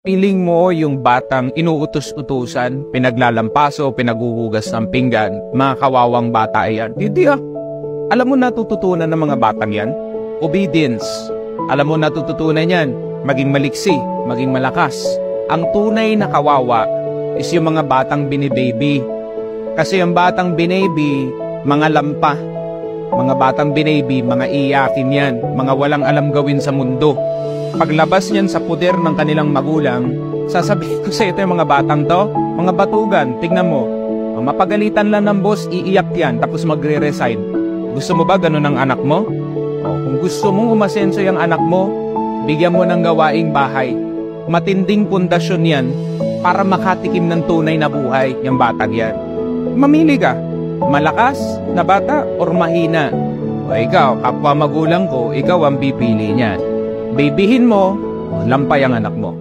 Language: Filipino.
Piling mo yung batang inuutos-utusan, pinaglalampaso, pinaguhugas ng pinggan, mga kawawang bata yan. Hindi ah. Alam mo natututunan ng mga batang yan? Obedience. Alam mo natututunan yan? Maging maliksi, maging malakas. Ang tunay na kawawa is yung mga batang binibaby. Kasi yung batang binaby, mga lampa. Mga batang binaby, mga iyakin yan. Mga walang alam gawin sa mundo. Paglabas niyan sa puder ng kanilang magulang, sasabihin ko sa ito yung mga batang to, mga batugan, tignan mo. Mapagalitan lang ng boss, iiyak yan, tapos magre-resign. Gusto mo ba ganun ang anak mo? O, kung gusto mong umasenso yung anak mo, bigyan mo ng gawaing bahay. Matinding pundasyon yan para makatikim ng tunay na buhay yung batang yan. Mamili ka, malakas na bata or mahina. O ikaw, kapwa magulang ko, ikaw ang pipili niyan. Babyhin mo, lampay ang anak mo.